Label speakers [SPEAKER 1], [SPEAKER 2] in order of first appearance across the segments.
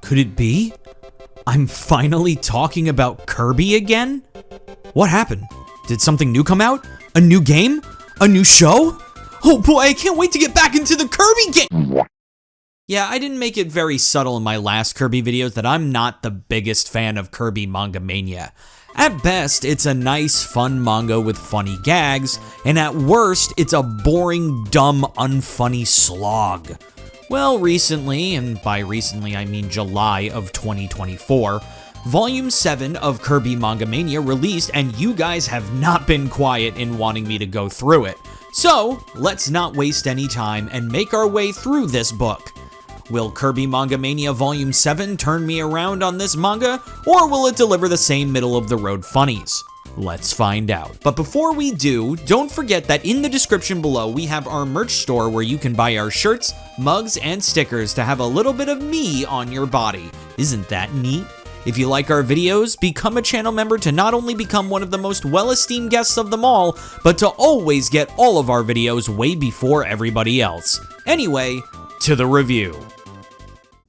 [SPEAKER 1] Could it be? I'm finally talking about Kirby again? What happened? Did something new come out? A new game? A new show? Oh boy, I can't wait to get back into the Kirby game! Yeah, I didn't make it very subtle in my last Kirby videos that I'm not the biggest fan of Kirby Manga Mania. At best, it's a nice, fun manga with funny gags, and at worst, it's a boring, dumb, unfunny slog. Well, recently, and by recently I mean July of 2024, Volume 7 of Kirby Manga Mania released, and you guys have not been quiet in wanting me to go through it. So, let's not waste any time and make our way through this book. Will Kirby Manga Mania Volume 7 turn me around on this manga, or will it deliver the same middle-of-the-road funnies? Let's find out. But before we do, don't forget that in the description below we have our merch store where you can buy our shirts, mugs, and stickers to have a little bit of me on your body. Isn't that neat? If you like our videos, become a channel member to not only become one of the most well-esteemed guests of them all, but to always get all of our videos way before everybody else. Anyway, to the review.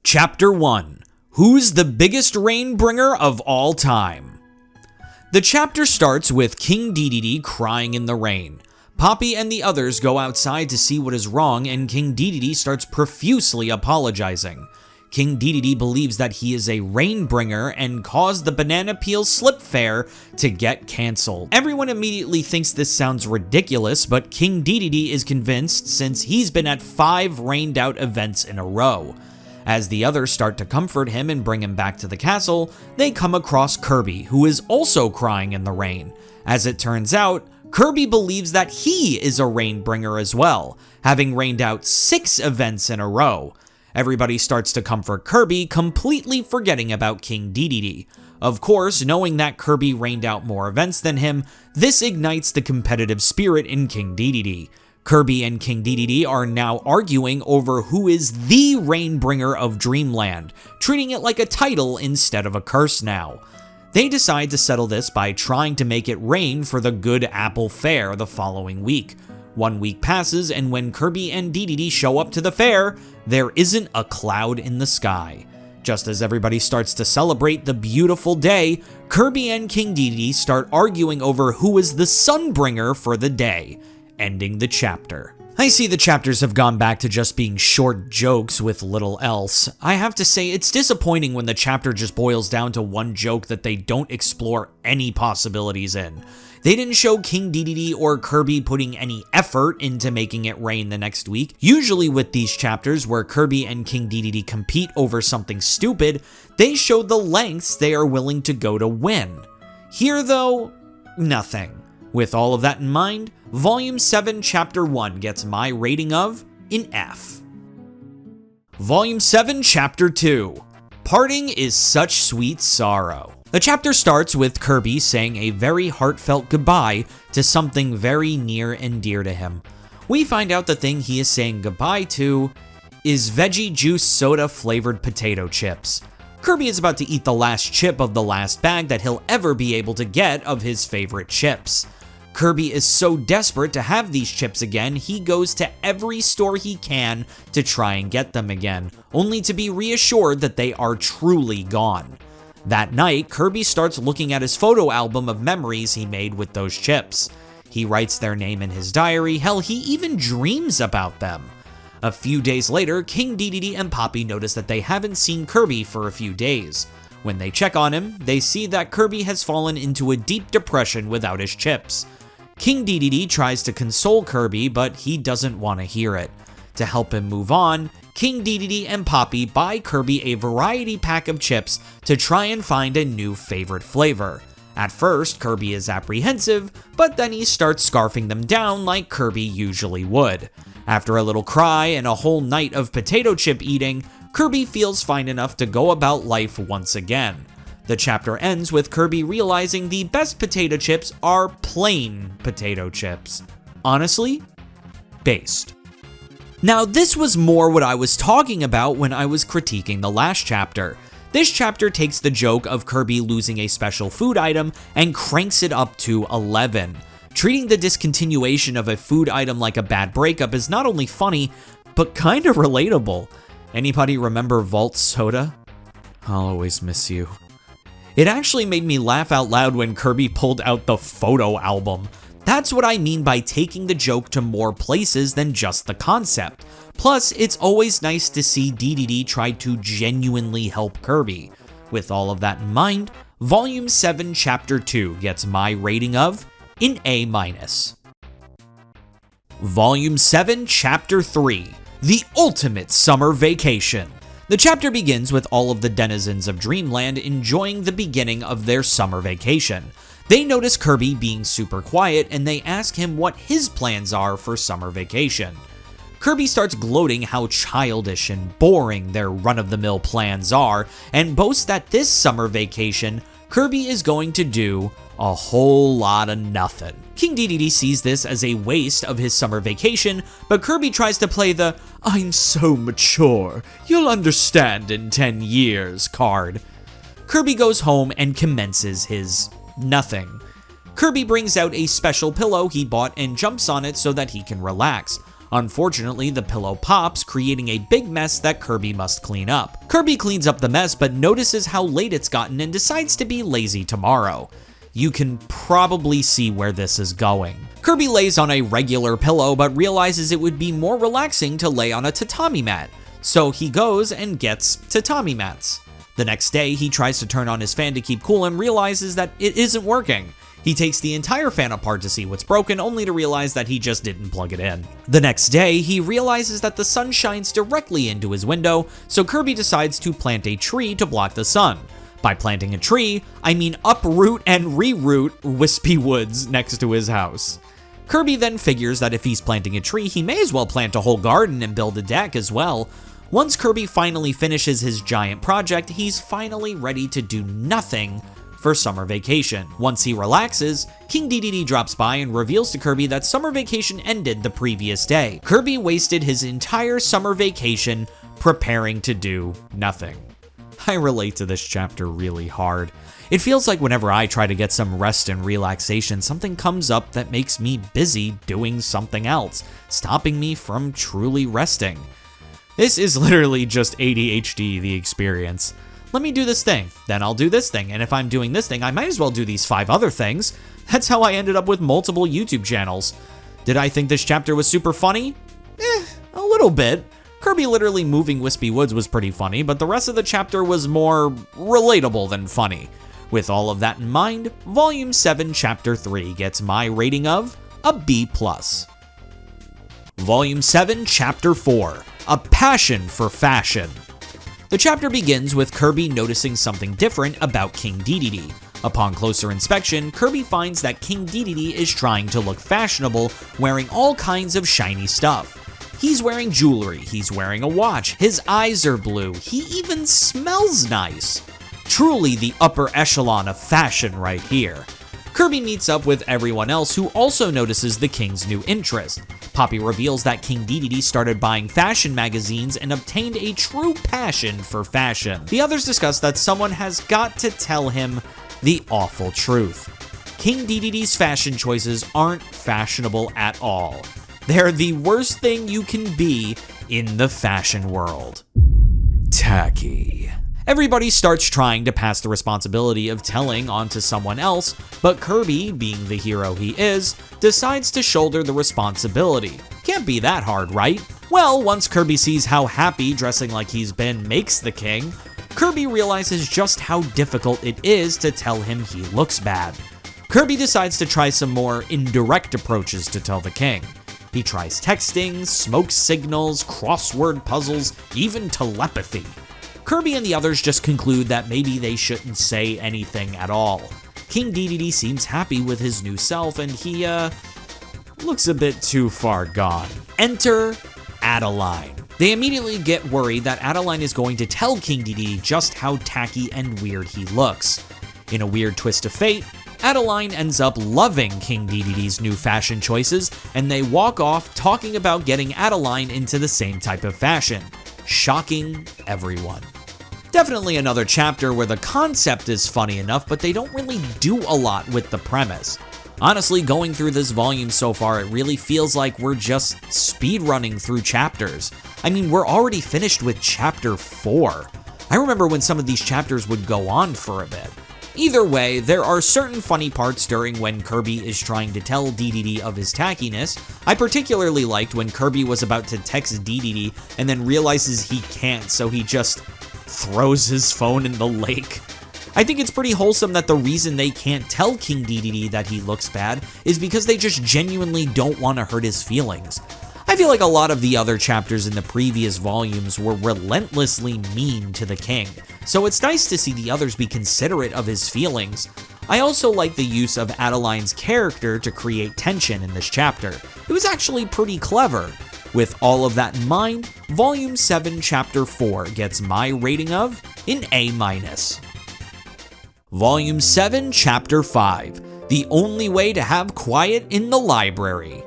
[SPEAKER 1] Chapter 1. Who's the biggest rainbringer of all time? The chapter starts with King Dedede crying in the rain. Poppy and the others go outside to see what is wrong, and King Dedede starts profusely apologizing. King Dedede believes that he is a rainbringer and caused the Banana Peel Slip Fair to get cancelled. Everyone immediately thinks this sounds ridiculous, but King Dedede is convinced since he's been at 5 rained out events in a row. As the others start to comfort him and bring him back to the castle, they come across Kirby, who is also crying in the rain. As it turns out, Kirby believes that he is a rainbringer as well, having rained out 6 events in a row. Everybody starts to comfort Kirby, completely forgetting about King Dedede. Of course, knowing that Kirby rained out more events than him, this ignites the competitive spirit in King Dedede. Kirby and King Dedede are now arguing over who is the Rainbringer of Dreamland, treating it like a title instead of a curse now. They decide to settle this by trying to make it rain for the Good Apple Fair the following week. 1 week passes, and when Kirby and Dedede show up to the fair, there isn't a cloud in the sky. Just as everybody starts to celebrate the beautiful day, Kirby and King Dedede start arguing over who is the Sunbringer for the day, ending the chapter. I see the chapters have gone back to just being short jokes with little else. I have to say, it's disappointing when the chapter just boils down to one joke that they don't explore any possibilities in. They didn't show King Dedede or Kirby putting any effort into making it rain the next week. Usually with these chapters where Kirby and King Dedede compete over something stupid, they show the lengths they are willing to go to win. Here though, nothing. With all of that in mind, Volume 7, Chapter 1 gets my rating of an F. Volume 7, Chapter 2. Parting is such sweet sorrow. The chapter starts with Kirby saying a very heartfelt goodbye to something very near and dear to him. We find out the thing he is saying goodbye to is veggie juice soda flavored potato chips. Kirby is about to eat the last chip of the last bag that he'll ever be able to get of his favorite chips. Kirby is so desperate to have these chips again, he goes to every store he can to try and get them again, only to be reassured that they are truly gone. That night, Kirby starts looking at his photo album of memories he made with those chips. He writes their name in his diary, hell, he even dreams about them. A few days later, King Dedede and Poppy notice that they haven't seen Kirby for a few days. When they check on him, they see that Kirby has fallen into a deep depression without his chips. King Dedede tries to console Kirby, but he doesn't want to hear it. To help him move on, King Dedede and Poppy buy Kirby a variety pack of chips to try and find a new favorite flavor. At first, Kirby is apprehensive, but then he starts scarfing them down like Kirby usually would. After a little cry and a whole night of potato chip eating, Kirby feels fine enough to go about life once again. The chapter ends with Kirby realizing the best potato chips are plain potato chips. Honestly, based. Now, this was more what I was talking about when I was critiquing the last chapter. This chapter takes the joke of Kirby losing a special food item and cranks it up to 11. Treating the discontinuation of a food item like a bad breakup is not only funny, but kinda relatable. Anybody remember Vault Soda? I'll always miss you. It actually made me laugh out loud when Kirby pulled out the photo album. That's what I mean by taking the joke to more places than just the concept. Plus, it's always nice to see DDD try to genuinely help Kirby. With all of that in mind, Volume 7 Chapter 2 gets my rating of an A-. Volume 7 Chapter 3, The Ultimate Summer Vacation. The chapter begins with all of the denizens of Dreamland enjoying the beginning of their summer vacation. They notice Kirby being super quiet and they ask him what his plans are for summer vacation. Kirby starts gloating how childish and boring their run-of-the-mill plans are and boasts that this summer vacation, Kirby is going to do a whole lot of nothing. King Dedede sees this as a waste of his summer vacation, but Kirby tries to play the "I'm so mature, you'll understand in 10 years" card. Kirby goes home and commences his nothing. Kirby brings out a special pillow he bought and jumps on it so that he can relax. Unfortunately, the pillow pops, creating a big mess that Kirby must clean up. Kirby cleans up the mess but notices how late it's gotten and decides to be lazy tomorrow. You can probably see where this is going. Kirby lays on a regular pillow but realizes it would be more relaxing to lay on a tatami mat, so he goes and gets tatami mats. The next day, he tries to turn on his fan to keep cool and realizes that it isn't working. He takes the entire fan apart to see what's broken, only to realize that he just didn't plug it in. The next day, he realizes that the sun shines directly into his window, so Kirby decides to plant a tree to block the sun. By planting a tree, I mean uproot and reroot wispy woods next to his house. Kirby then figures that if he's planting a tree, he may as well plant a whole garden and build a deck as well. Once Kirby finally finishes his giant project, he's finally ready to do nothing for summer vacation. Once he relaxes, King Dedede drops by and reveals to Kirby that summer vacation ended the previous day. Kirby wasted his entire summer vacation preparing to do nothing. I relate to this chapter really hard. It feels like whenever I try to get some rest and relaxation, something comes up that makes me busy doing something else, stopping me from truly resting. This is literally just ADHD, the experience. Let me do this thing, then I'll do this thing, and if I'm doing this thing, I might as well do these 5 other things. That's how I ended up with multiple YouTube channels. Did I think this chapter was super funny? A little bit. Kirby literally moving Wispy Woods was pretty funny, but the rest of the chapter was more relatable than funny. With all of that in mind, Volume 7 Chapter 3 gets my rating of a B+. Volume 7 Chapter 4, A Passion for Fashion. The chapter begins with Kirby noticing something different about King Dedede. Upon closer inspection, Kirby finds that King Dedede is trying to look fashionable, wearing all kinds of shiny stuff. He's wearing jewelry, he's wearing a watch, his eyes are blue, he even smells nice. Truly the upper echelon of fashion right here. Kirby meets up with everyone else who also notices the king's new interest. Poppy reveals that King Dedede started buying fashion magazines and obtained a true passion for fashion. The others discuss that someone has got to tell him the awful truth. King Dedede's fashion choices aren't fashionable at all. They're the worst thing you can be in the fashion world. Tacky. Everybody starts trying to pass the responsibility of telling onto someone else, but Kirby, being the hero he is, decides to shoulder the responsibility. Can't be that hard, right? Well, once Kirby sees how happy dressing like he's been makes the king, Kirby realizes just how difficult it is to tell him he looks bad. Kirby decides to try some more indirect approaches to tell the king. He tries texting, smoke signals, crossword puzzles, even telepathy. Kirby and the others just conclude that maybe they shouldn't say anything at all. King Dedede seems happy with his new self and he, looks a bit too far gone. Enter Adeline. They immediately get worried that Adeline is going to tell King Dedede just how tacky and weird he looks. In a weird twist of fate, Adeline ends up loving King Dedede's new fashion choices, and they walk off talking about getting Adeline into the same type of fashion, shocking everyone. Definitely another chapter where the concept is funny enough, but they don't really do a lot with the premise. Honestly, going through this volume so far, it really feels like we're just speedrunning through chapters. I mean, we're already finished with chapter 4. I remember when some of these chapters would go on for a bit. Either way, there are certain funny parts during when Kirby is trying to tell DDD of his tackiness. I particularly liked when Kirby was about to text DDD and then realizes he can't, so he just throws his phone in the lake. I think it's pretty wholesome that the reason they can't tell King DDD that he looks bad is because they just genuinely don't want to hurt his feelings. I feel like a lot of the other chapters in the previous volumes were relentlessly mean to the king, so it's nice to see the others be considerate of his feelings. I also like the use of Adeline's character to create tension in this chapter. It was actually pretty clever. With all of that in mind, Volume 7, Chapter 4 gets my rating of an A-. Volume 7, Chapter 5, The Only Way to Have Quiet in the Library.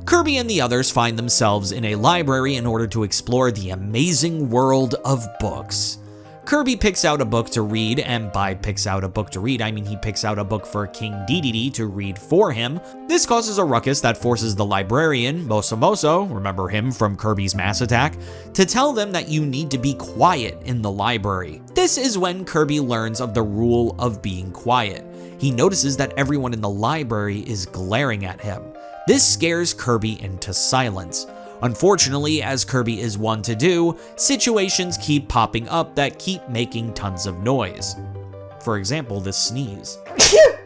[SPEAKER 1] Kirby and the others find themselves in a library in order to explore the amazing world of books. Kirby picks out a book to read, and by picks out a book to read, I mean he picks out a book for King DDD to read for him. This causes a ruckus that forces the librarian, Moso, remember him from Kirby's Mass Attack, to tell them that you need to be quiet in the library. This is when Kirby learns of the rule of being quiet. He notices that everyone in the library is glaring at him. This scares Kirby into silence. Unfortunately, as Kirby is one to do, situations keep popping up that keep making tons of noise. For example, this sneeze.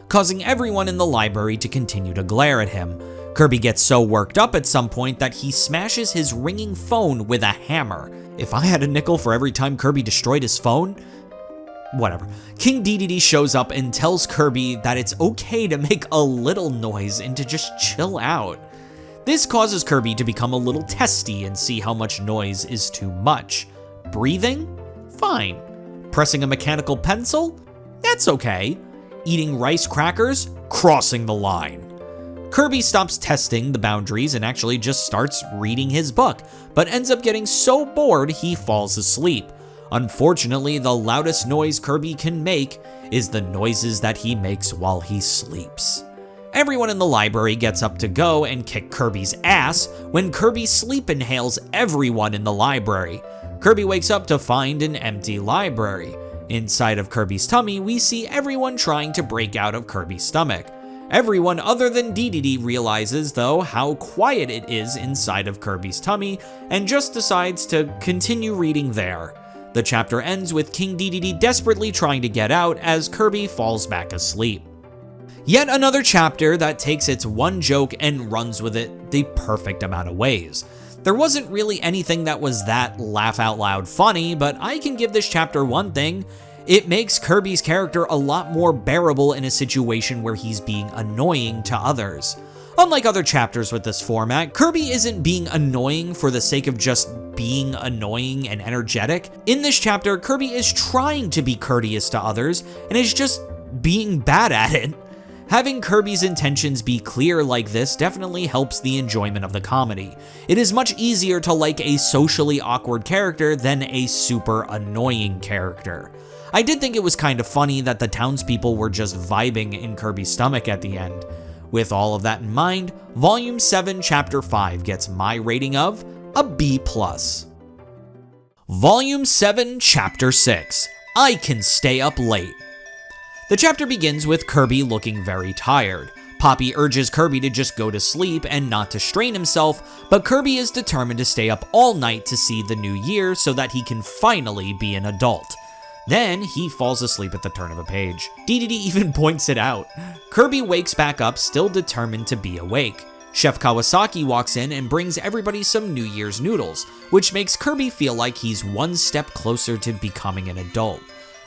[SPEAKER 1] Causing everyone in the library to continue to glare at him. Kirby gets so worked up at some point that he smashes his ringing phone with a hammer. If I had a nickel for every time Kirby destroyed his phone, whatever. King DDD shows up and tells Kirby that it's okay to make a little noise and to just chill out. This causes Kirby to become a little testy and see how much noise is too much. Breathing? Fine. Pressing a mechanical pencil? That's okay. Eating rice crackers? Crossing the line. Kirby stops testing the boundaries and actually just starts reading his book, but ends up getting so bored he falls asleep. Unfortunately, the loudest noise Kirby can make is the noises that he makes while he sleeps. Everyone in the library gets up to go and kick Kirby's ass when Kirby sleep inhales everyone in the library. Kirby wakes up to find an empty library. Inside of Kirby's tummy, we see everyone trying to break out of Kirby's stomach. Everyone other than DDD realizes, though, how quiet it is inside of Kirby's tummy and just decides to continue reading there. The chapter ends with King DDD desperately trying to get out as Kirby falls back asleep. Yet another chapter that takes its one joke and runs with it the perfect amount of ways. There wasn't really anything that was that laugh out loud funny, but I can give this chapter one thing. It makes Kirby's character a lot more bearable in a situation where he's being annoying to others. Unlike other chapters with this format, Kirby isn't being annoying for the sake of just being annoying and energetic. In this chapter, Kirby is trying to be courteous to others and is just being bad at it. Having Kirby's intentions be clear like this definitely helps the enjoyment of the comedy. It is much easier to like a socially awkward character than a super annoying character. I did think it was kind of funny that the townspeople were just vibing in Kirby's stomach at the end. With all of that in mind, Volume 7, Chapter 5 gets my rating of a B+. Volume 7, Chapter 6, I Can Stay Up Late. The chapter begins with Kirby looking very tired. Poppy urges Kirby to just go to sleep and not to strain himself, but Kirby is determined to stay up all night to see the new year so that he can finally be an adult. Then he falls asleep at the turn of a page. DDD even points it out. Kirby wakes back up, still determined to be awake. Chef Kawasaki walks in and brings everybody some New Year's noodles, which makes Kirby feel like he's one step closer to becoming an adult.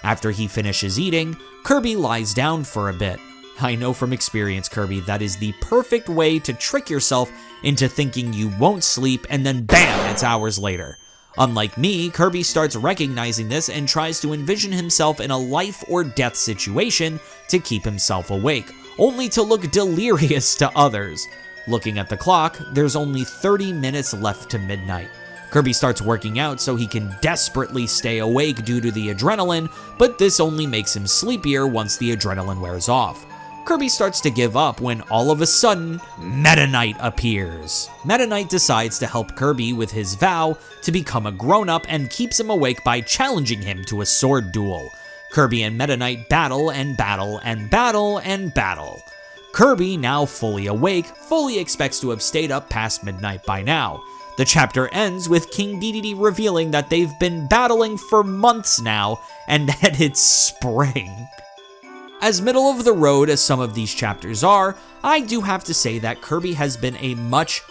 [SPEAKER 1] After he finishes eating, Kirby lies down for a bit. I know from experience, Kirby, that is the perfect way to trick yourself into thinking you won't sleep and then BAM! It's hours later. Unlike me, Kirby starts recognizing this and tries to envision himself in a life or death situation to keep himself awake, only to look delirious to others. Looking at the clock, there's only 30 minutes left to midnight. Kirby starts working out so he can desperately stay awake due to the adrenaline, but this only makes him sleepier once the adrenaline wears off. Kirby starts to give up when all of a sudden, Meta Knight appears. Meta Knight decides to help Kirby with his vow to become a grown-up and keeps him awake by challenging him to a sword duel. Kirby and Meta Knight battle and battle and battle and battle. Kirby, now fully awake, fully expects to have stayed up past midnight by now. The chapter ends with King Dedede revealing that they've been battling for months now and that it's spring. As middle of the road as some of these chapters are, I do have to say that Kirby has been a much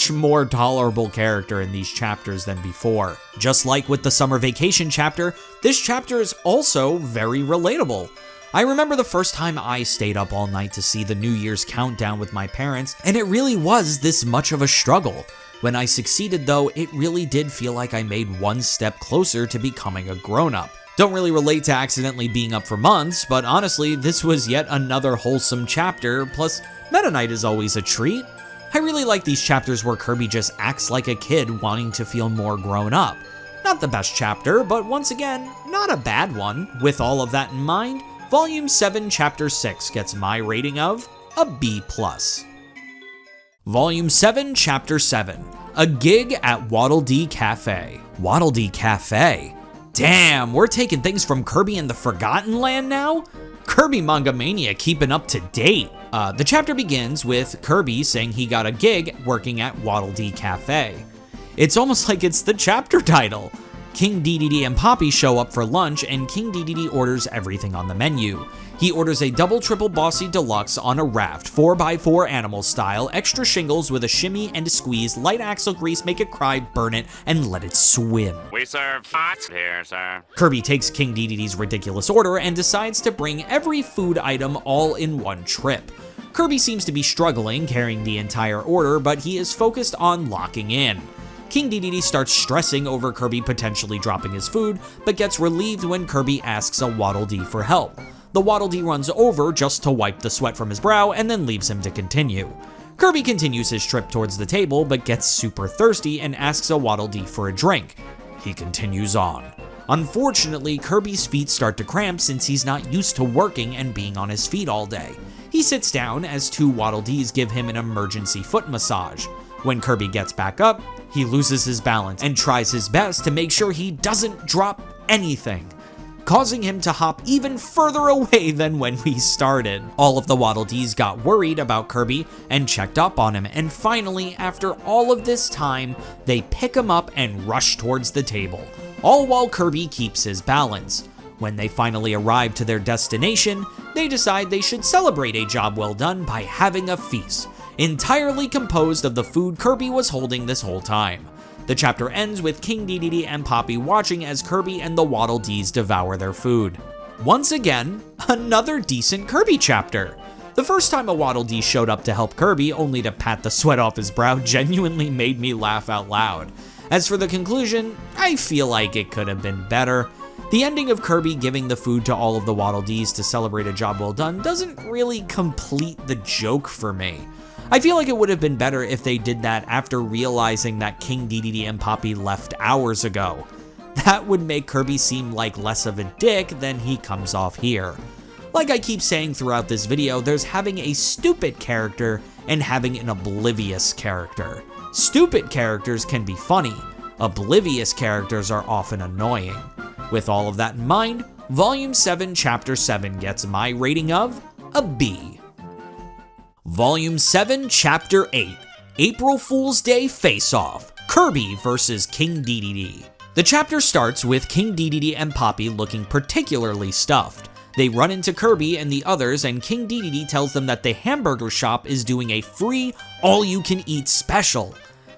[SPEAKER 1] more tolerable character in these chapters than before. Just like with the summer vacation chapter, this chapter is also very relatable. I remember the first time I stayed up all night to see the New Year's countdown with my parents, and it really was this much of a struggle. When I succeeded though, it really did feel like I made one step closer to becoming a grown-up. Don't really relate to accidentally being up for months, but honestly, this was yet another wholesome chapter, plus Meta Knight is always a treat. I really like these chapters where Kirby just acts like a kid wanting to feel more grown up. Not the best chapter, but once again, not a bad one. With all of that in mind, Volume 7, Chapter 6 gets my rating of a B+. Volume 7, Chapter 7, A Gig at Waddle Dee Cafe. Waddle Dee Cafe? Damn, we're taking things from Kirby in the Forgotten Land now? Kirby Manga Mania keeping up to date. The chapter begins with Kirby saying he got a gig working at Waddle Dee Cafe. It's almost like it's the chapter title. King Dedede and Poppy show up for lunch and King Dedede orders everything on the menu. He orders a double triple bossy deluxe on a raft, 4x4 animal style, extra shingles with a shimmy and a squeeze, light axle grease, make it cry, burn it, and let it swim.
[SPEAKER 2] We serve hot here, sir.
[SPEAKER 1] Kirby takes King Dedede's ridiculous order and decides to bring every food item all in one trip. Kirby seems to be struggling carrying the entire order, but he is focused on locking in. King Dedede starts stressing over Kirby potentially dropping his food, but gets relieved when Kirby asks a Waddle Dee for help. The Waddle Dee runs over just to wipe the sweat from his brow and then leaves him to continue. Kirby continues his trip towards the table, but gets super thirsty and asks a Waddle Dee for a drink. He continues on. Unfortunately, Kirby's feet start to cramp since he's not used to working and being on his feet all day. He sits down as two Waddle Dees give him an emergency foot massage. When Kirby gets back up, he loses his balance and tries his best to make sure he doesn't drop anything, causing him to hop even further away than when we started. All of the Waddle Dees got worried about Kirby and checked up on him, and finally, after all of this time, they pick him up and rush towards the table, all while Kirby keeps his balance. When they finally arrive to their destination, they decide they should celebrate a job well done by having a feast, entirely composed of the food Kirby was holding this whole time. The chapter ends with King Dedede and Poppy watching as Kirby and the Waddle Dees devour their food. Once again, another decent Kirby chapter. The first time a Waddle Dee showed up to help Kirby only to pat the sweat off his brow genuinely made me laugh out loud. As for the conclusion, I feel like it could have been better. The ending of Kirby giving the food to all of the Waddle Dees to celebrate a job well done doesn't really complete the joke for me. I feel like it would have been better if they did that after realizing that King Dedede and Poppy left hours ago. That would make Kirby seem like less of a dick than he comes off here. Like I keep saying throughout this video, there's having a stupid character and having an oblivious character. Stupid characters can be funny, oblivious characters are often annoying. With all of that in mind, Volume 7, Chapter 7 gets my rating of a B. Volume 7, Chapter 8, April Fool's Day Face-Off, Kirby vs. King Dedede. The chapter starts with King Dedede and Poppy looking particularly stuffed. They run into Kirby and the others, and King Dedede tells them that the hamburger shop is doing a free all-you-can-eat special.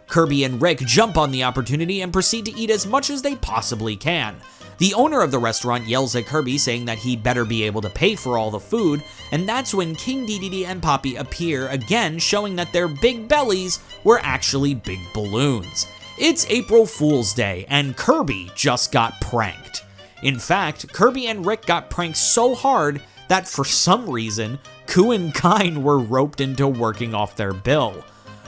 [SPEAKER 1] Kirby and Rick jump on the opportunity and proceed to eat as much as they possibly can. The owner of the restaurant yells at Kirby saying that he'd better be able to pay for all the food, and that's when King Dedede and Poppy appear again, showing that their big bellies were actually big balloons. It's April Fool's Day, and Kirby just got pranked. In fact, Kirby and Rick got pranked so hard that for some reason, Ku and Kine were roped into working off their bill.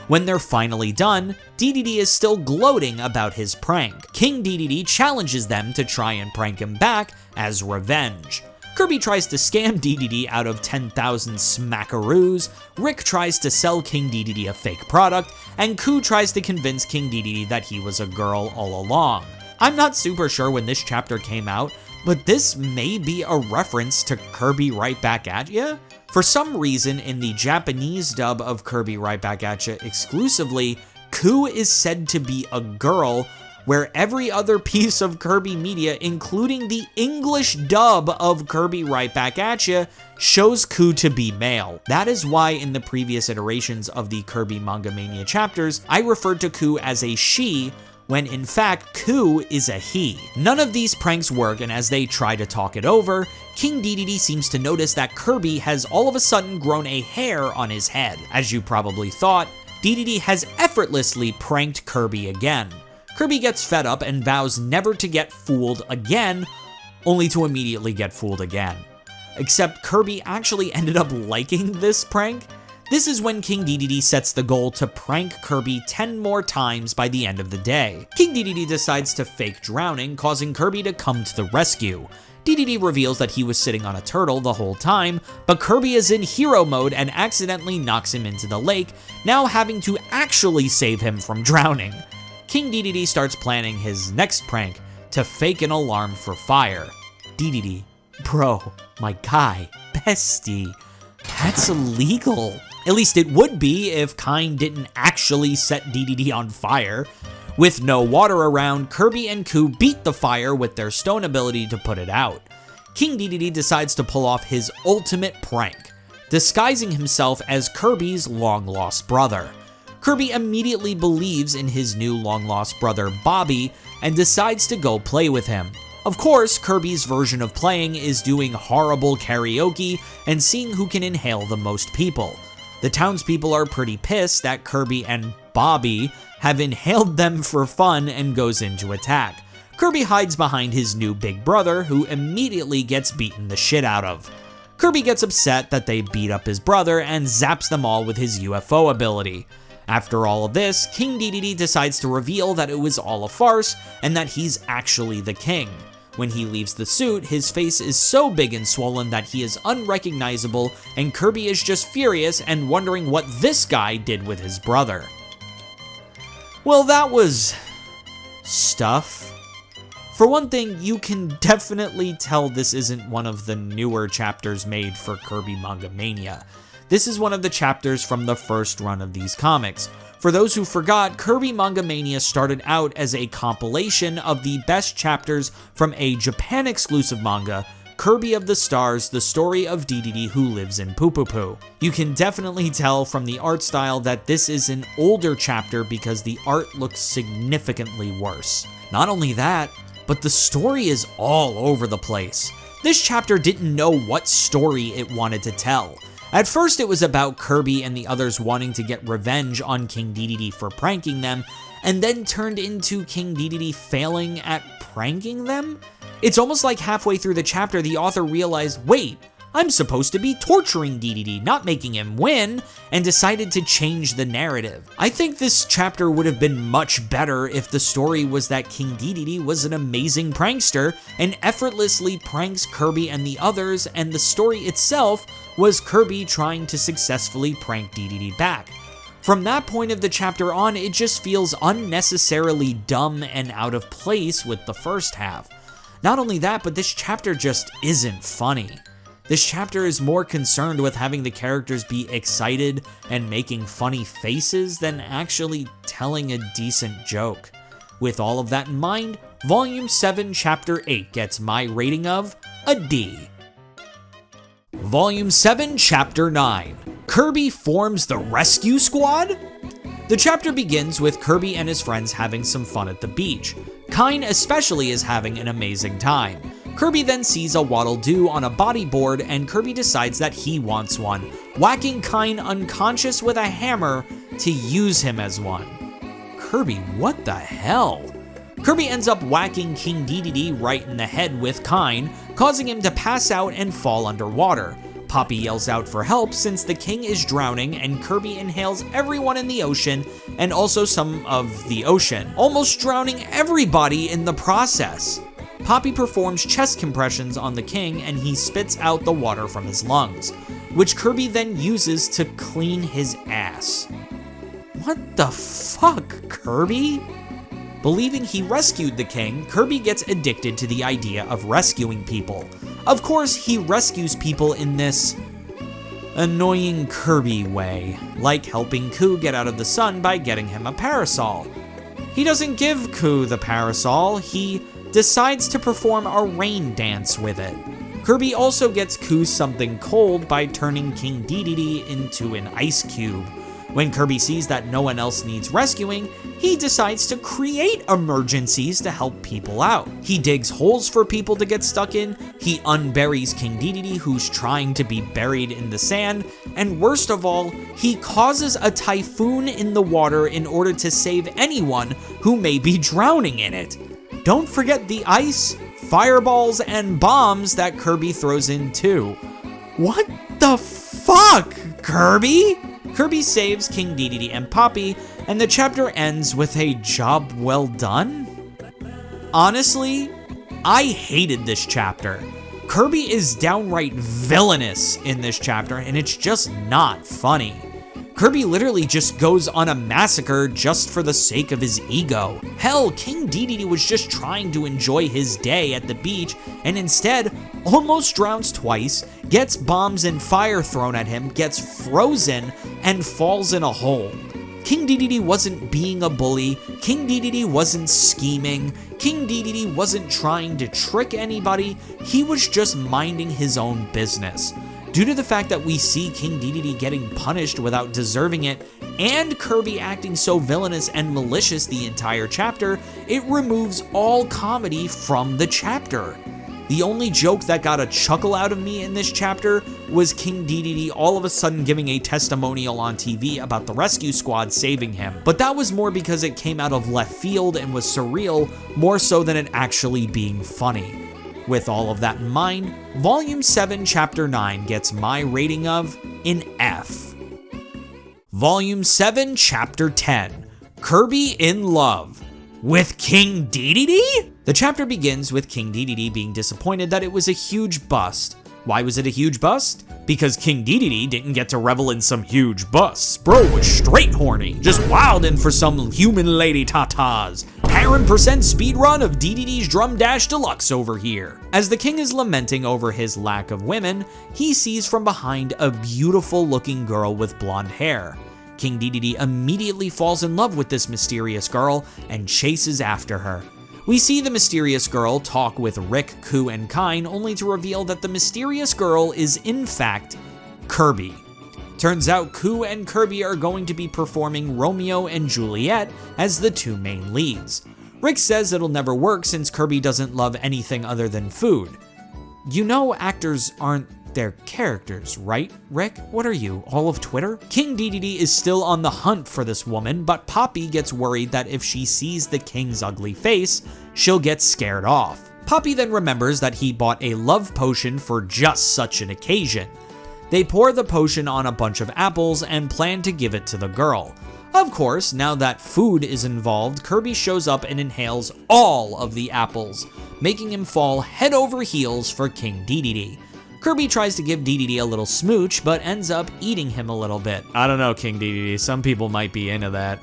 [SPEAKER 1] When they're finally done, Dedede is still gloating about his prank. King Dedede challenges them to try and prank him back as revenge. Kirby tries to scam DDD out of 10,000 smackaroos, Rick tries to sell King DDD a fake product, and Ku tries to convince King DDD that he was a girl all along. I'm not super sure when this chapter came out, but this may be a reference to Kirby Right Back At Ya? For some reason, in the Japanese dub of Kirby Right Back At Ya exclusively, Ku is said to be a girl, where every other piece of Kirby media, including the English dub of Kirby Right Back At Ya, shows Ku to be male. That is why in the previous iterations of the Kirby Manga Mania chapters, I referred to Ku as a she, when in fact Ku is a he. None of these pranks work, and as they try to talk it over, King DDD seems to notice that Kirby has all of a sudden grown a hair on his head. As you probably thought, DDD has effortlessly pranked Kirby again. Kirby gets fed up and vows never to get fooled again, only to immediately get fooled again. Except Kirby actually ended up liking this prank. This is when King DDD sets the goal to prank Kirby 10 more times by the end of the day. King DDD decides to fake drowning, causing Kirby to come to the rescue. DDD reveals that he was sitting on a turtle the whole time, but Kirby is in hero mode and accidentally knocks him into the lake, now having to actually save him from drowning. King DDD starts planning his next prank to fake an alarm for fire. DDD, bro, my guy, bestie, that's illegal. At least it would be if Kine didn't actually set DDD on fire. With no water around, Kirby and Ku beat the fire with their stone ability to put it out. King DDD decides to pull off his ultimate prank, disguising himself as Kirby's long-lost brother. Kirby immediately believes in his new long-lost brother Bobby and decides to go play with him. Of course, Kirby's version of playing is doing horrible karaoke and seeing who can inhale the most people. The townspeople are pretty pissed that Kirby and Bobby have inhaled them for fun and goes into attack. Kirby hides behind his new big brother, who immediately gets beaten the shit out of. Kirby gets upset that they beat up his brother and zaps them all with his UFO ability. After all of this, King DDD decides to reveal that it was all a farce and that he's actually the king. When he leaves the suit, his face is so big and swollen that he is unrecognizable, and Kirby is just furious and wondering what this guy did with his brother. Well, that was stuff. For one thing, you can definitely tell this isn't one of the newer chapters made for Kirby Manga Mania. This is one of the chapters from the first run of these comics. For those who forgot, Kirby Manga Mania started out as a compilation of the best chapters from a Japan-exclusive manga, Kirby of the Stars, the story of DDD who lives in Poo-Poo-Poo. You can definitely tell from the art style that this is an older chapter because the art looks significantly worse. Not only that, but the story is all over the place. This chapter didn't know what story it wanted to tell. At first it was about Kirby and the others wanting to get revenge on King DDD for pranking them, and then turned into King DDD failing at pranking them? It's almost like halfway through the chapter the author realized, wait, I'm supposed to be torturing DDD, not making him win, and decided to change the narrative. I think this chapter would have been much better if the story was that King DDD was an amazing prankster and effortlessly pranks Kirby and the others, and the story itself was Kirby trying to successfully prank DDD back. From that point of the chapter on, it just feels unnecessarily dumb and out of place with the first half. Not only that, but this chapter just isn't funny. This chapter is more concerned with having the characters be excited and making funny faces than actually telling a decent joke. With all of that in mind, Volume 7, Chapter 8 gets my rating of a D. Volume 7, Chapter 9, Kirby forms the Rescue Squad? The chapter begins with Kirby and his friends having some fun at the beach. Kine especially is having an amazing time. Kirby then sees a Waddle-Doo on a bodyboard and Kirby decides that he wants one, whacking Kine unconscious with a hammer to use him as one. Kirby, what the hell? Kirby ends up whacking King DDD right in the head with Kine, causing him to pass out and fall underwater. Poppy yells out for help since the king is drowning, and Kirby inhales everyone in the ocean and also some of the ocean, almost drowning everybody in the process. Poppy performs chest compressions on the king and he spits out the water from his lungs, which Kirby then uses to clean his ass. What the fuck, Kirby? Believing he rescued the king, Kirby gets addicted to the idea of rescuing people. Of course, he rescues people in this annoying Kirby way, like helping Ku get out of the sun by getting him a parasol. He doesn't give Ku the parasol, he decides to perform a rain dance with it. Kirby also gets Ku something cold by turning King Dedede into an ice cube. When Kirby sees that no one else needs rescuing, he decides to create emergencies to help people out. He digs holes for people to get stuck in, he unburies King Dedede who's trying to be buried in the sand, and worst of all, he causes a typhoon in the water in order to save anyone who may be drowning in it. Don't forget the ice, fireballs, and bombs that Kirby throws in too. What the fuck, Kirby? Kirby saves King Dedede and Poppy, and the chapter ends with a job well done? Honestly, I hated this chapter. Kirby is downright villainous in this chapter, and it's just not funny. Kirby literally just goes on a massacre just for the sake of his ego. Hell, King Dedede was just trying to enjoy his day at the beach, and instead almost drowns twice, gets bombs and fire thrown at him, gets frozen, and falls in a hole. King Dedede wasn't being a bully, King Dedede wasn't scheming, King Dedede wasn't trying to trick anybody, he was just minding his own business. Due to the fact that we see King Dedede getting punished without deserving it, and Kirby acting so villainous and malicious the entire chapter, it removes all comedy from the chapter. The only joke that got a chuckle out of me in this chapter was King Dedede all of a sudden giving a testimonial on TV about the rescue squad saving him, but that was more because it came out of left field and was surreal, more so than it actually being funny. With all of that in mind, Volume 7, Chapter 9 gets my rating of an F. Volume 7, Chapter 10, Kirby in Love with King Dedede? The chapter begins with King Dedede being disappointed that it was a huge bust. Why was it a huge bust? Because King Dedede didn't get to revel in some huge busts. Bro was straight horny, just wildin' for some human lady tatas. Harem percent speedrun of Dedede's Drum Dash Deluxe over here. As the king is lamenting over his lack of women, he sees from behind a beautiful looking girl with blonde hair. King Dedede immediately falls in love with this mysterious girl and chases after her. We see the mysterious girl talk with Rick, Ku, and Kine, only to reveal that the mysterious girl is in fact Kirby. Turns out Ku and Kirby are going to be performing Romeo and Juliet as the two main leads. Rick says it'll never work since Kirby doesn't love anything other than food. You know actors aren't their characters, right, Rick? What are you, all of Twitter? King Dedede is still on the hunt for this woman, but Poppy gets worried that if she sees the king's ugly face, she'll get scared off. Poppy then remembers that he bought a love potion for just such an occasion. They pour the potion on a bunch of apples and plan to give it to the girl. Of course, now that food is involved, Kirby shows up and inhales all of the apples, making him fall head over heels for King Dedede. Kirby tries to give Dedede a little smooch, but ends up eating him a little bit. I don't know, King Dedede, some people might be into that.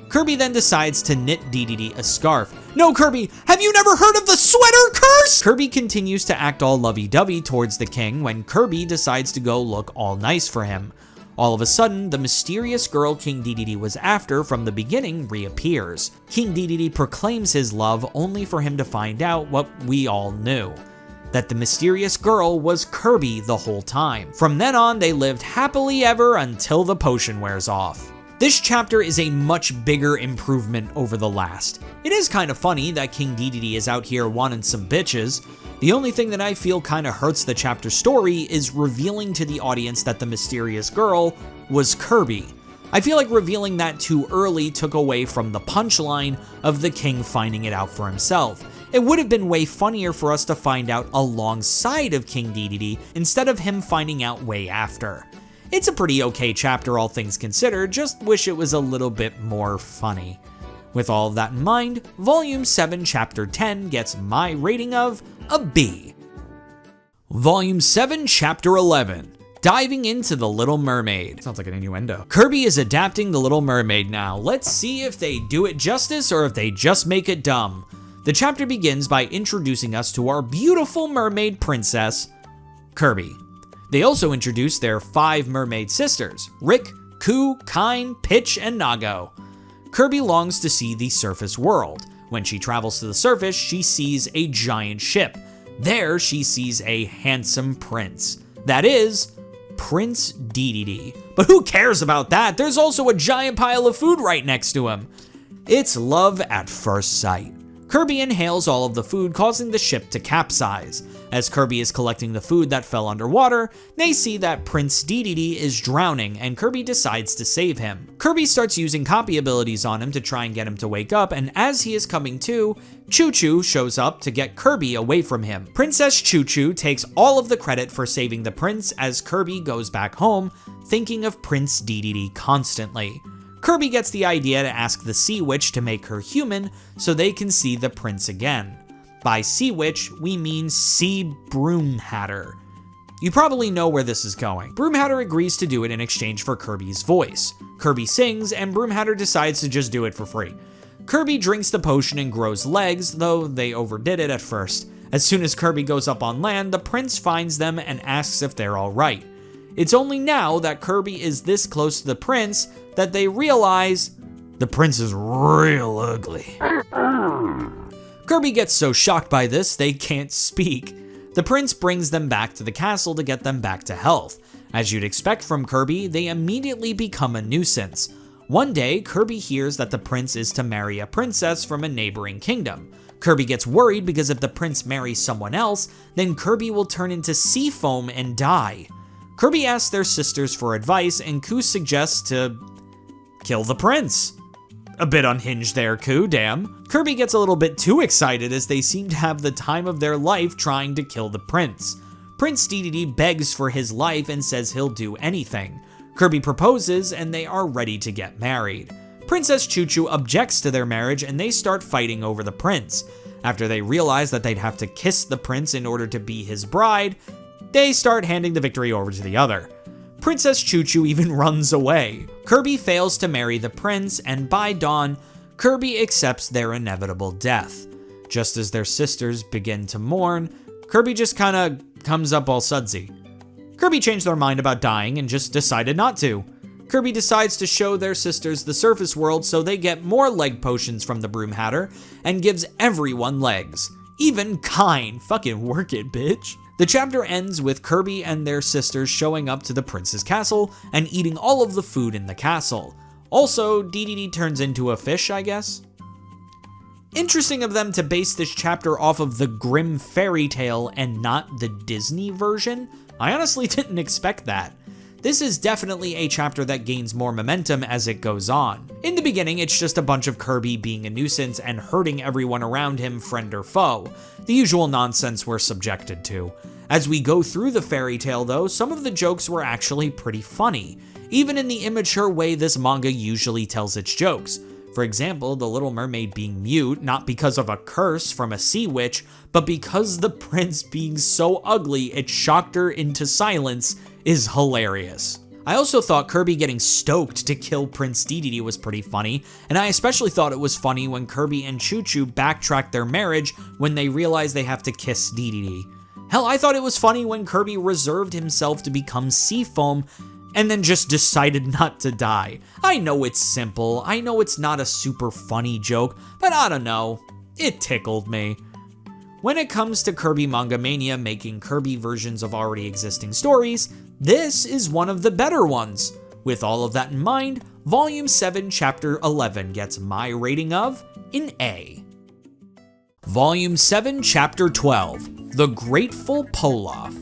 [SPEAKER 1] Kirby then decides to knit Dedede a scarf. No, Kirby, have you never heard of the sweater curse? Kirby continues to act all lovey-dovey towards the king when Kirby decides to go look all nice for him. All of a sudden, the mysterious girl King Dedede was after from the beginning reappears. King Dedede proclaims his love only for him to find out what we all knew, that the mysterious girl was Kirby the whole time. From then on, they lived happily ever until the potion wears off. This chapter is a much bigger improvement over the last. It is kind of funny that King Dedede is out here wanting some bitches. The only thing that I feel kind of hurts the chapter story is revealing to the audience that the mysterious girl was Kirby. I feel like revealing that too early took away from the punchline of the king finding it out for himself. It would have been way funnier for us to find out alongside of King Dedede instead of him finding out way after. It's a pretty okay chapter all things considered, just wish it was a little bit more funny. With all of that in mind, Volume 7, Chapter 10 gets my rating of a B. Volume 7, Chapter 11. Diving into The Little Mermaid. Sounds like an innuendo. Kirby is adapting The Little Mermaid now. Let's see if they do it justice or if they just make it dumb. The chapter begins by introducing us to our beautiful mermaid princess, Kirby. They also introduce their 5 mermaid sisters, Rick, Ku, Kine, Pitch, and Nago. Kirby longs to see the surface world. When she travels to the surface, she sees a giant ship. There, she sees a handsome prince. That is, Prince Dedede. But who cares about that? There's also a giant pile of food right next to him. It's love at first sight. Kirby inhales all of the food, causing the ship to capsize. As Kirby is collecting the food that fell underwater, they see that Prince Dedede is drowning, and Kirby decides to save him. Kirby starts using copy abilities on him to try and get him to wake up, and as he is coming to, Choo Choo shows up to get Kirby away from him. Princess Choo Choo takes all of the credit for saving the prince as Kirby goes back home, thinking of Prince Dedede constantly. Kirby gets the idea to ask the Sea Witch to make her human so they can see the prince again. By Sea Witch, we mean Sea Broomhatter. You probably know where this is going. Broomhatter agrees to do it in exchange for Kirby's voice. Kirby sings, and Broomhatter decides to just do it for free. Kirby drinks the potion and grows legs, though they overdid it at first. As soon as Kirby goes up on land, the prince finds them and asks if they're alright. It's only now that Kirby is this close to the prince that they realize the prince is real ugly. Kirby gets so shocked by this, they can't speak. The prince brings them back to the castle to get them back to health. As you'd expect from Kirby, they immediately become a nuisance. One day, Kirby hears that the prince is to marry a princess from a neighboring kingdom. Kirby gets worried because if the prince marries someone else, then Kirby will turn into sea foam and die. Kirby asks their sisters for advice, and Ku suggests to kill the prince. A bit unhinged there, Ku, damn. Kirby gets a little bit too excited as they seem to have the time of their life trying to kill the prince. Prince Dedede begs for his life and says he'll do anything. Kirby proposes and they are ready to get married. Princess Choo Choo objects to their marriage and they start fighting over the prince. After they realize that they'd have to kiss the prince in order to be his bride, they start handing the victory over to the other. Princess Choo Choo even runs away. Kirby fails to marry the prince, and by dawn, Kirby accepts their inevitable death. Just as their sisters begin to mourn, Kirby just kinda comes up all sudsy. Kirby changed their mind about dying and just decided not to. Kirby decides to show their sisters the surface world so they get more leg potions from the Broomhatter and gives everyone legs. Even Kine. Fucking work it, bitch. The chapter ends with Kirby and their sisters showing up to the prince's castle and eating all of the food in the castle. Also, Dedede turns into a fish, I guess? Interesting of them to base this chapter off of the Grimm fairy tale and not the Disney version. I honestly didn't expect that. This is definitely a chapter that gains more momentum as it goes on. In the beginning, it's just a bunch of Kirby being a nuisance and hurting everyone around him, friend or foe, the usual nonsense we're subjected to. As we go through the fairy tale though, some of the jokes were actually pretty funny, even in the immature way this manga usually tells its jokes. For example, the Little Mermaid being mute, not because of a curse from a sea witch, but because the prince being so ugly it shocked her into silence, is hilarious. I also thought Kirby getting stoked to kill Prince Dedede was pretty funny, and I especially thought it was funny when Kirby and Choo Choo backtrack their marriage when they realize they have to kiss Dedede. Hell, I thought it was funny when Kirby reserved himself to become sea foam and then just decided not to die. I know it's simple, I know it's not a super funny joke, but I don't know, it tickled me. When it comes to Kirby Manga Mania making Kirby versions of already existing stories, this is one of the better ones. With all of that in mind, Volume 7, Chapter 11 gets my rating of an A. Volume 7, Chapter 12, The Grateful Poloff.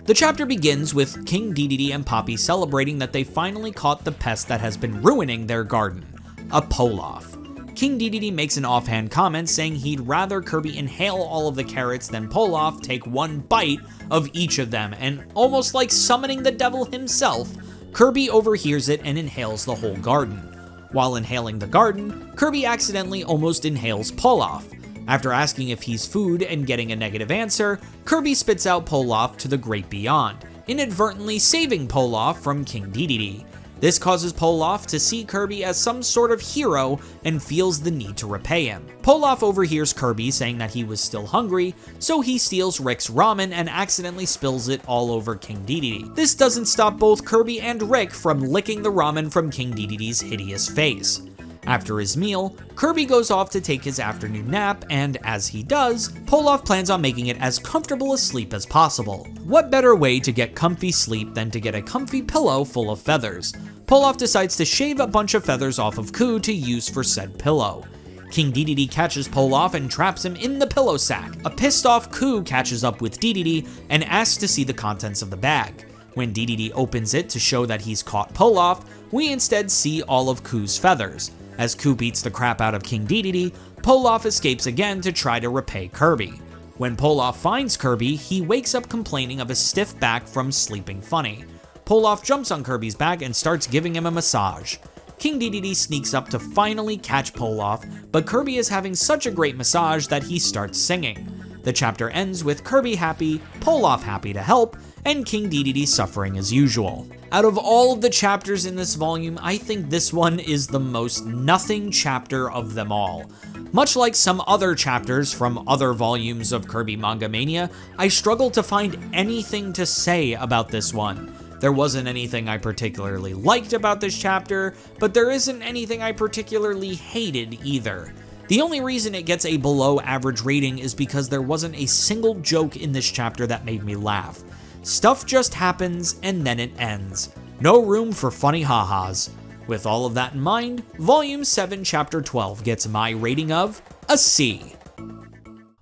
[SPEAKER 1] The chapter begins with King Dedede and Poppy celebrating that they finally caught the pest that has been ruining their garden, a Poloff. King Dedede makes an offhand comment saying he'd rather Kirby inhale all of the carrots than Poloff take one bite of each of them, and almost like summoning the devil himself, Kirby overhears it and inhales the whole garden. While inhaling the garden, Kirby accidentally almost inhales Polloff. After asking if he's food and getting a negative answer, Kirby spits out Polloff to the great beyond, inadvertently saving Polloff from King Dedede. This causes Polloff to see Kirby as some sort of hero and feels the need to repay him. Polloff overhears Kirby saying that he was still hungry, so he steals Rick's ramen and accidentally spills it all over King Dedede. This doesn't stop both Kirby and Rick from licking the ramen from King Dedede's hideous face. After his meal, Kirby goes off to take his afternoon nap, and as he does, Polloff plans on making it as comfortable a sleep as possible. What better way to get comfy sleep than to get a comfy pillow full of feathers? Polloff decides to shave a bunch of feathers off of Ku to use for said pillow. King Dedede catches Polloff and traps him in the pillow sack. A pissed off Ku catches up with Dedede and asks to see the contents of the bag. When Dedede opens it to show that he's caught Polloff, we instead see all of Ku's feathers. As Ku beats the crap out of King Dedede, Polloff escapes again to try to repay Kirby. When Polloff finds Kirby, he wakes up complaining of a stiff back from sleeping funny. Polloff jumps on Kirby's back and starts giving him a massage. King Dedede sneaks up to finally catch Polloff, but Kirby is having such a great massage that he starts singing. The chapter ends with Kirby happy, Polloff happy to help, and King Dedede suffering as usual. Out of all of the chapters in this volume, I think this one is the most nothing chapter of them all. Much like some other chapters from other volumes of Kirby Manga Mania, I struggled to find anything to say about this one. There wasn't anything I particularly liked about this chapter, but there isn't anything I particularly hated either. The only reason it gets a below average rating is because there wasn't a single joke in this chapter that made me laugh. Stuff just happens and then it ends. No room for funny ha-has. With all of that in mind, Volume 7, Chapter 12 gets my rating of a C.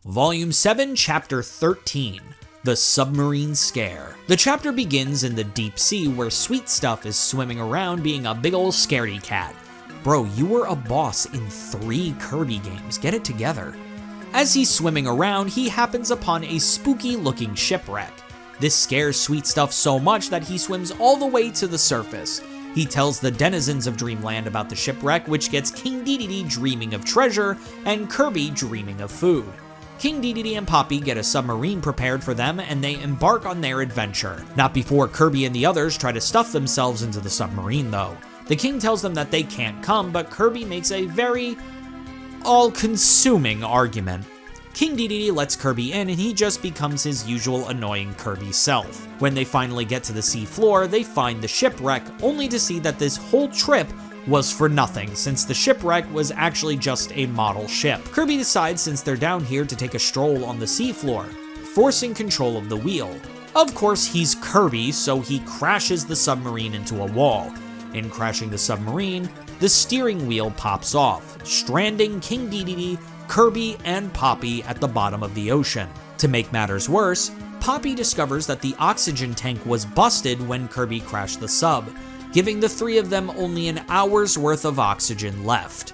[SPEAKER 1] Volume 7, Chapter 13, The Submarine Scare. The chapter begins in the deep sea where Sweet Stuff is swimming around being a big ol' scaredy cat. Bro, you were a boss in 3 Kirby games, get it together. As he's swimming around, he happens upon a spooky looking shipwreck. This scares Sweet Stuff so much that he swims all the way to the surface. He tells the denizens of Dreamland about the shipwreck, which gets King Dedede dreaming of treasure and Kirby dreaming of food. King Dedede and Poppy get a submarine prepared for them and they embark on their adventure. Not before Kirby and the others try to stuff themselves into the submarine though. The king tells them that they can't come, but Kirby makes a very all-consuming argument. King Dedede lets Kirby in and he just becomes his usual annoying Kirby self. When they finally get to the sea floor, they find the shipwreck, only to see that this whole trip was for nothing, since the shipwreck was actually just a model ship. Kirby decides since they're down here to take a stroll on the seafloor, forcing control of the wheel. Of course, he's Kirby, so he crashes the submarine into a wall. In crashing the submarine, the steering wheel pops off, stranding King Dedede, Kirby, and Poppy at the bottom of the ocean. To make matters worse, Poppy discovers that the oxygen tank was busted when Kirby crashed the sub, giving the 3 of them only an hour's worth of oxygen left.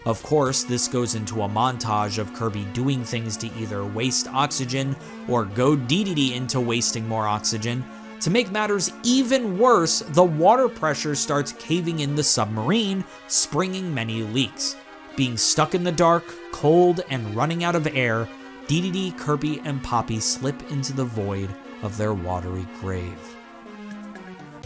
[SPEAKER 1] Of course, this goes into a montage of Kirby doing things to either waste oxygen or goad Dedede into wasting more oxygen. To make matters even worse, the water pressure starts caving in the submarine, springing many leaks. Being stuck in the dark, cold, and running out of air, Dedede, Kirby, and Poppy slip into the void of their watery grave.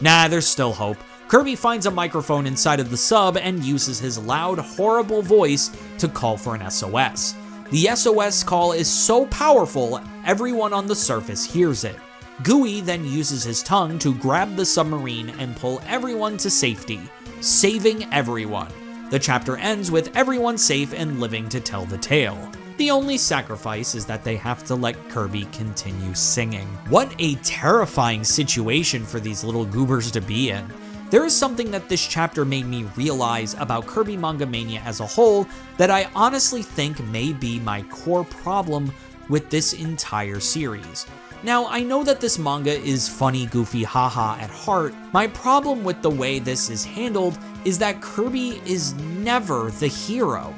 [SPEAKER 1] Nah, there's still hope. Kirby finds a microphone inside of the sub and uses his loud, horrible voice to call for an SOS. The SOS call is so powerful, everyone on the surface hears it. Gooey then uses his tongue to grab the submarine and pull everyone to safety, saving everyone. The chapter ends with everyone safe and living to tell the tale. The only sacrifice is that they have to let Kirby continue singing. What a terrifying situation for these little goobers to be in. There is something that this chapter made me realize about Kirby Manga Mania as a whole that I honestly think may be my core problem with this entire series. Now, I know that this manga is funny, goofy, haha at heart. My problem with the way this is handled is that Kirby is never the hero.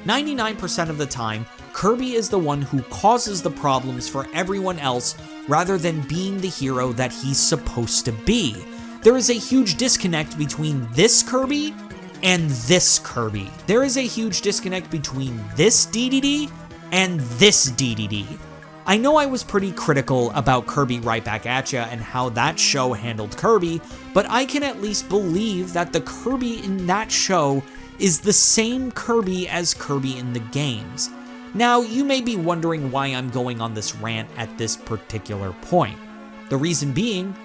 [SPEAKER 1] 99% of the time, Kirby is the one who causes the problems for everyone else rather than being the hero that he's supposed to be. There is a huge disconnect between this Kirby and this Kirby. There is a huge disconnect between this DDD and this DDD. I know I was pretty critical about Kirby Right Back At Ya and how that show handled Kirby, but I can at least believe that the Kirby in that show is the same Kirby as Kirby in the games. Now, you may be wondering why I'm going on this rant at this particular point. The reason being,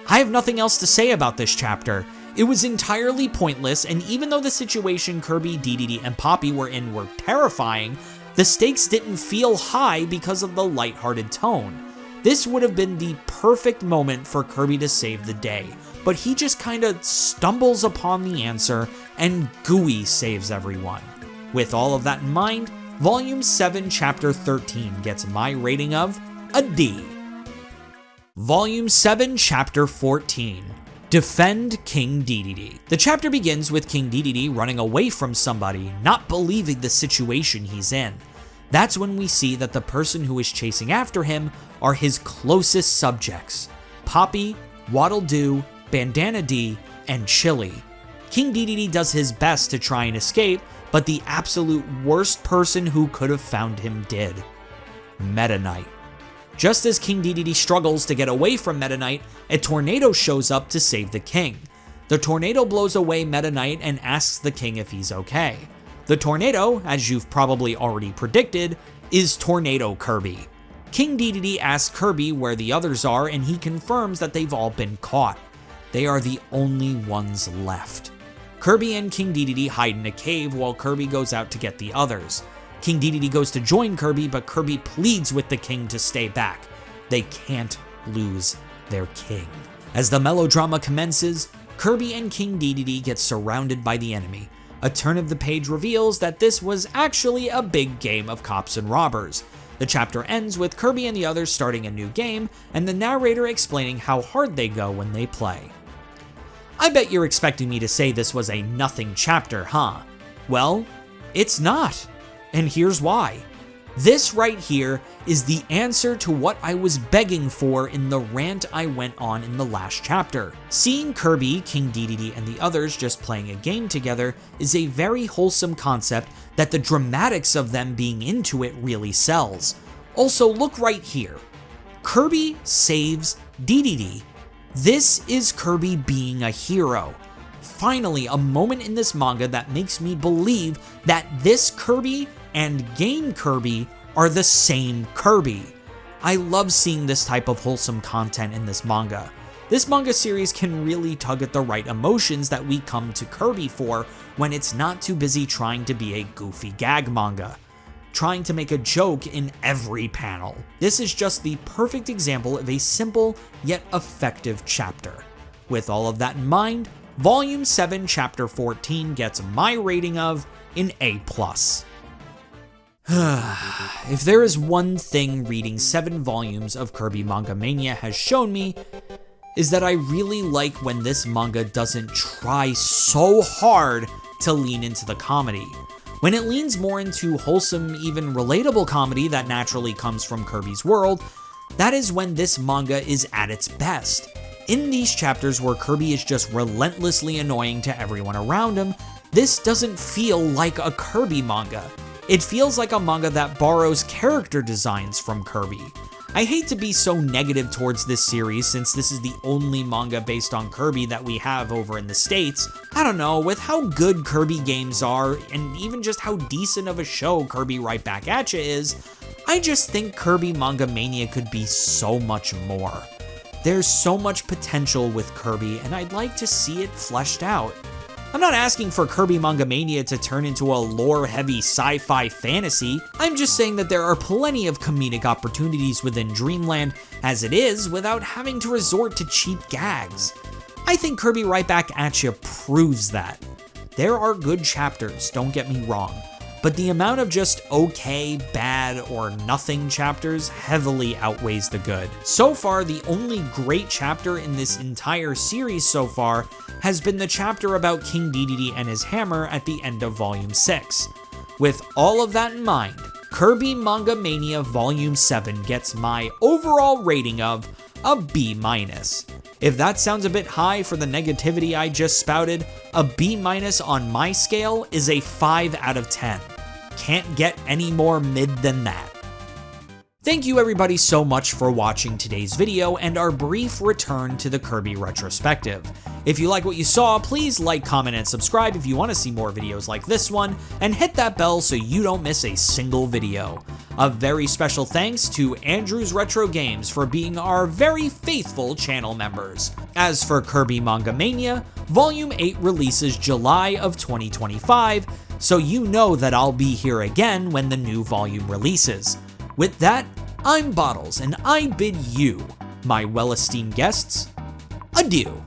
[SPEAKER 1] I have nothing else to say about this chapter. It was entirely pointless, and even though the situation Kirby, DDD, and Poppy were in were terrifying, the stakes didn't feel high because of the lighthearted tone. This would have been the perfect moment for Kirby to save the day, but he just kinda stumbles upon the answer, and Gooey saves everyone. With all of that in mind, Volume 7, Chapter 13 gets my rating of a D. Volume 7, Chapter 14. Defend King Dedede. The chapter begins with King Dedede running away from somebody, not believing the situation he's in. That's when we see that the person who is chasing after him are his closest subjects: Poppy, Waddle Doo, Bandana D, and Chili. King Dedede does his best to try and escape, but the absolute worst person who could have found him did: Meta Knight. Just as King Dedede struggles to get away from Meta Knight, a tornado shows up to save the king. The tornado blows away Meta Knight and asks the king if he's okay. The tornado, as you've probably already predicted, is Tornado Kirby. King Dedede asks Kirby where the others are, and he confirms that they've all been caught. They are the only ones left. Kirby and King Dedede hide in a cave while Kirby goes out to get the others. King Dedede goes to join Kirby, but Kirby pleads with the king to stay back. They can't lose their king. As the melodrama commences, Kirby and King Dedede get surrounded by the enemy. A turn of the page reveals that this was actually a big game of cops and robbers. The chapter ends with Kirby and the others starting a new game, and the narrator explaining how hard they go when they play. I bet you're expecting me to say this was a nothing chapter, huh? Well, it's not. And here's why. This right here is the answer to what I was begging for in the rant I went on in the last chapter. Seeing Kirby, King Dedede, and the others just playing a game together is a very wholesome concept that the dramatics of them being into it really sells. Also, look right here. Kirby saves Dedede. This is Kirby being a hero. Finally, a moment in this manga that makes me believe that this Kirby and Game Kirby are the same Kirby. I love seeing this type of wholesome content in this manga. This manga series can really tug at the right emotions that we come to Kirby for when it's not too busy trying to be a goofy gag manga, trying to make a joke in every panel. This is just the perfect example of a simple yet effective chapter. With all of that in mind, Volume 7, Chapter 14 gets my rating of an A+. If there is one thing reading 7 volumes of Kirby Manga Mania has shown me, is that I really like when this manga doesn't try so hard to lean into the comedy. When it leans more into wholesome, even relatable comedy that naturally comes from Kirby's world, that is when this manga is at its best. In these chapters where Kirby is just relentlessly annoying to everyone around him, this doesn't feel like a Kirby manga. It feels like a manga that borrows character designs from Kirby. I hate to be so negative towards this series since this is the only manga based on Kirby that we have over in the States. I don't know, with how good Kirby games are, and even just how decent of a show Kirby Right Back At Ya is, I just think Kirby Manga Mania could be so much more. There's so much potential with Kirby, and I'd like to see it fleshed out. I'm not asking for Kirby Manga Mania to turn into a lore-heavy sci-fi fantasy. I'm just saying that there are plenty of comedic opportunities within Dreamland as it is without having to resort to cheap gags. I think Kirby Right Back At Ya proves that. There are good chapters, don't get me wrong, but the amount of just okay, bad, or nothing chapters heavily outweighs the good. So far, the only great chapter in this entire series so far has been the chapter about King Dedede and his hammer at the end of Volume 6. With all of that in mind, Kirby Manga Mania Volume 7 gets my overall rating of a B-. If that sounds a bit high for the negativity I just spouted, a B- on my scale is a 5 out of 10. Can't get any more mid than that. Thank you everybody so much for watching today's video and our brief return to the Kirby Retrospective. If you like what you saw, please like, comment, and subscribe if you want to see more videos like this one, and hit that bell so you don't miss a single video. A very special thanks to Andrew's Retro Games for being our very faithful channel members. As for Kirby Manga Mania, Volume 8 releases July of 2025, so you know that I'll be here again when the new volume releases. With that, I'm Bottles, and I bid you, my well-esteemed guests, adieu.